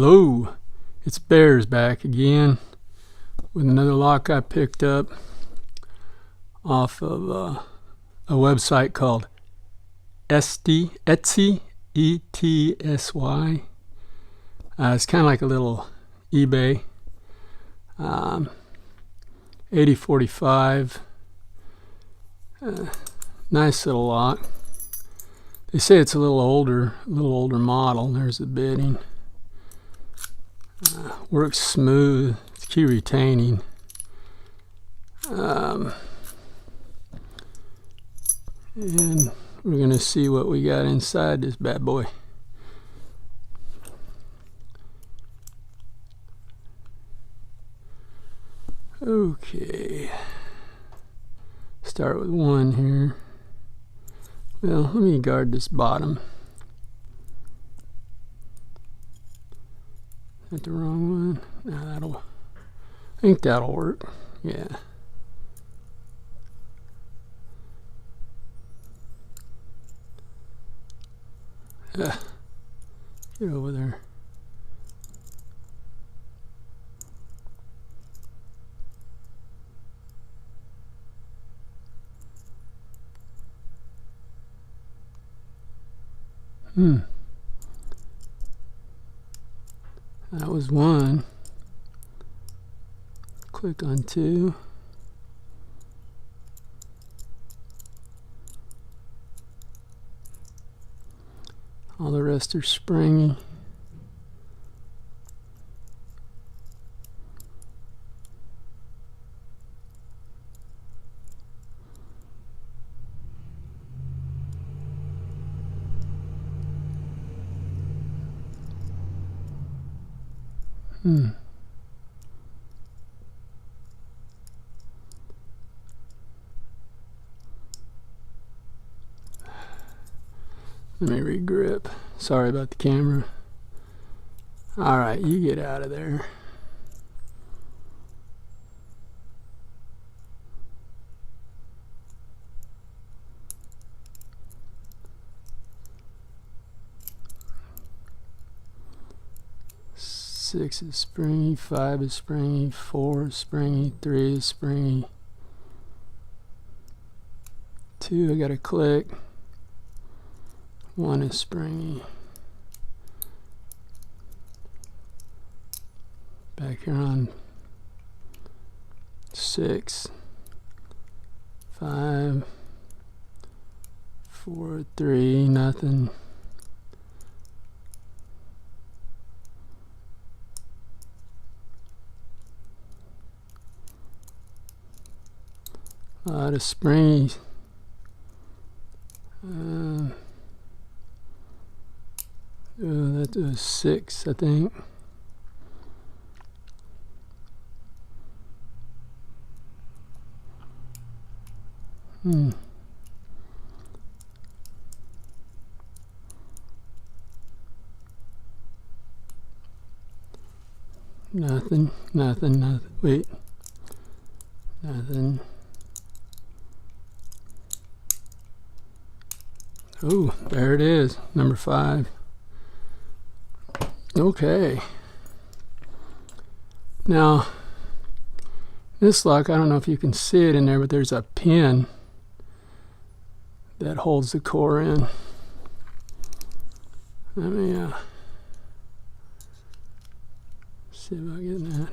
Hello, it's Bears back again with another lock I picked up off of a website called Etsy, E-T-S-Y. It's kind of like a little eBay. 8045. Nice little lock. They say it's a little older model. There's the bidding. Works smooth. It's key retaining. And we're going to see what we got inside this bad boy. Okay. Start with one here. Well, let me guard this bottom. Is that the wrong one? No, I think that'll work. Yeah. Get over there. That was one. Click on two. All the rest are springy. Let me regrip. Sorry about the camera. Alright, you get out of there. Six is springy, 5 is springy, 4 is springy, 3 is springy. 2 I gotta click. 1 is springy. Back here on 6, 5, 4, 3, nothing. A lot of springy. That was 6, I think. Nothing. Wait. Nothing. Oh, there it is, number 5. Okay. Now, this lock, I don't know if you can see it in there, but there's a pin that holds the core in. Let me see if I get that.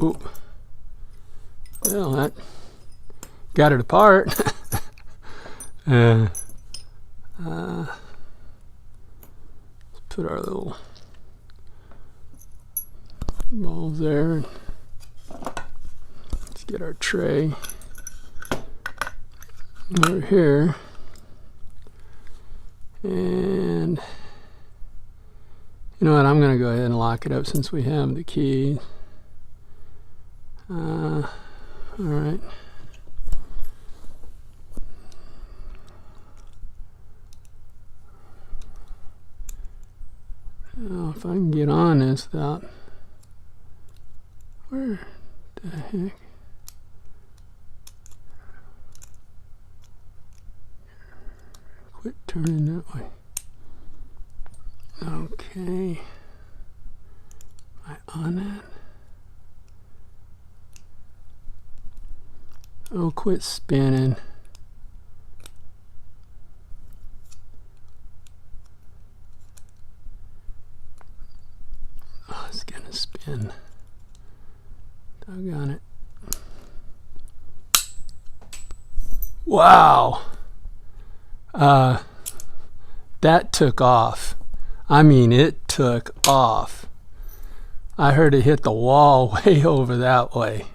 Oh, well, that got it apart. Let's put our little balls there. Let's get our tray over here. And you know what, I'm going to go ahead and lock it up since we have the key. All right. Now, if I can get on this without, where the heck? quit turning that way. Okay. Am I on that? Oh, quit spinning. Oh, it's gonna spin. Doggone it. Wow. That took off. I mean, it took off. I heard it hit the wall way over that way.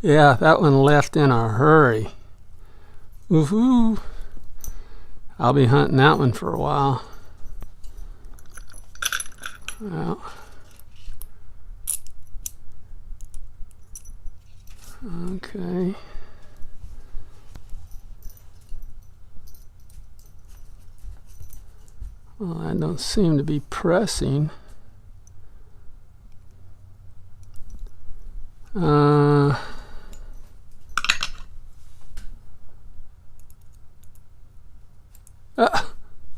Yeah, that one left in a hurry. Woohoo! I'll be hunting that one for a while. Well, okay. Well, I don't seem to be pressing.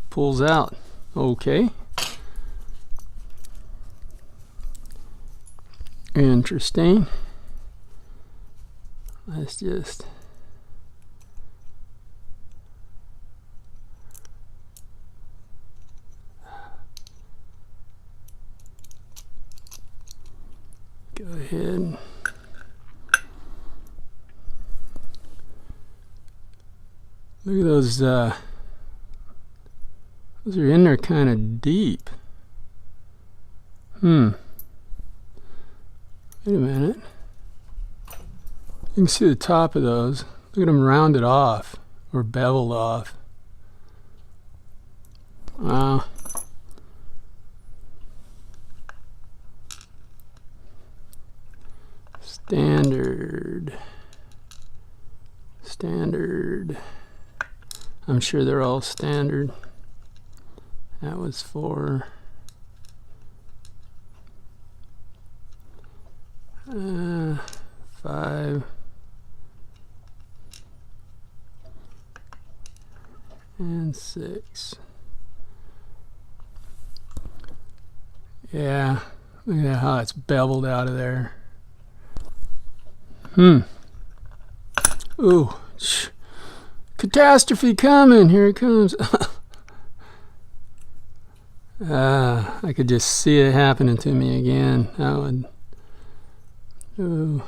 Pulls out. Okay. Interesting. Let's just go ahead. Look at those. Those are in there kind of deep. Wait a minute. You can see the top of those. Look at them rounded off or beveled off. Wow. Standard. I'm sure they're all standard. That was for 5 and 6. Yeah, look at how it's beveled out of there. Ooh, catastrophe coming. Here it comes. I could just see it happening to me again. That would. Ooh.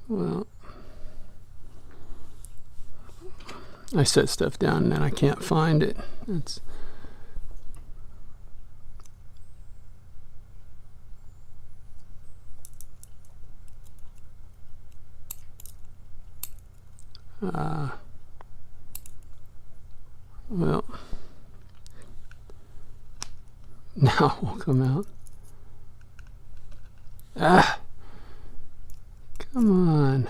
Well, I set stuff down and then I can't find it. It's. Well, now it will come out. Come on.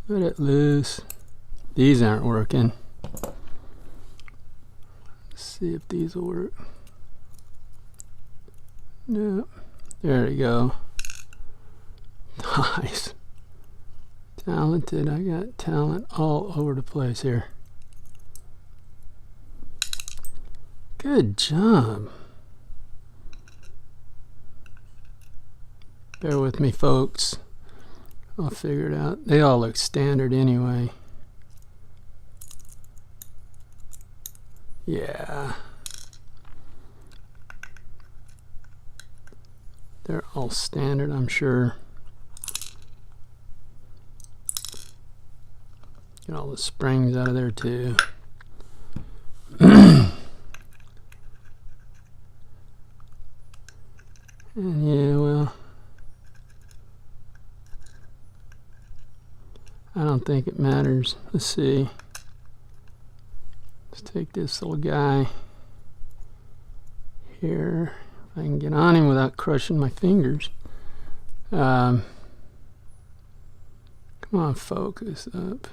Let it loose. These aren't working. Let's see if these will work. No. There we go. Nice. Talented. I got talent all over the place here. Good job. Bear with me, folks. I'll figure it out. They all look standard anyway. Yeah. They're all standard, I'm sure. Get all the springs out of there too. And yeah, well, I don't think it matters. Let's see. Let's take this little guy here. If I can get on him without crushing my fingers. Come on, focus up.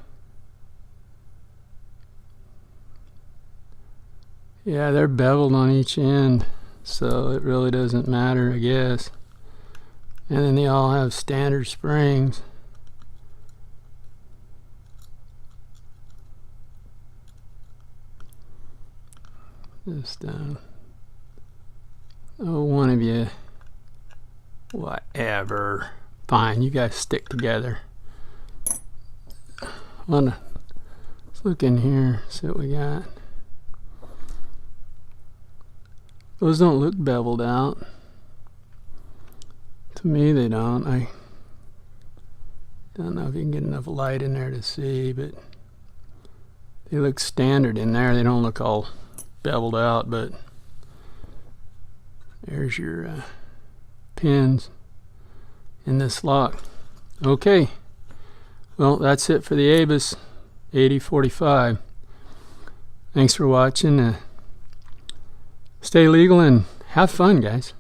Yeah, they're beveled on each end, so it really doesn't matter, I guess. And then they all have standard springs. Just, oh, one of you, whatever. Fine, you guys stick together. Let's look in here, see what we got. Those don't look beveled out. To me, they don't. I don't know if you can get enough light in there to see, but they look standard in there. They don't look all beveled out, but there's your pins in this lock. Okay, well, that's it for the Avis 8045. Thanks for watching. Stay legal and have fun, guys.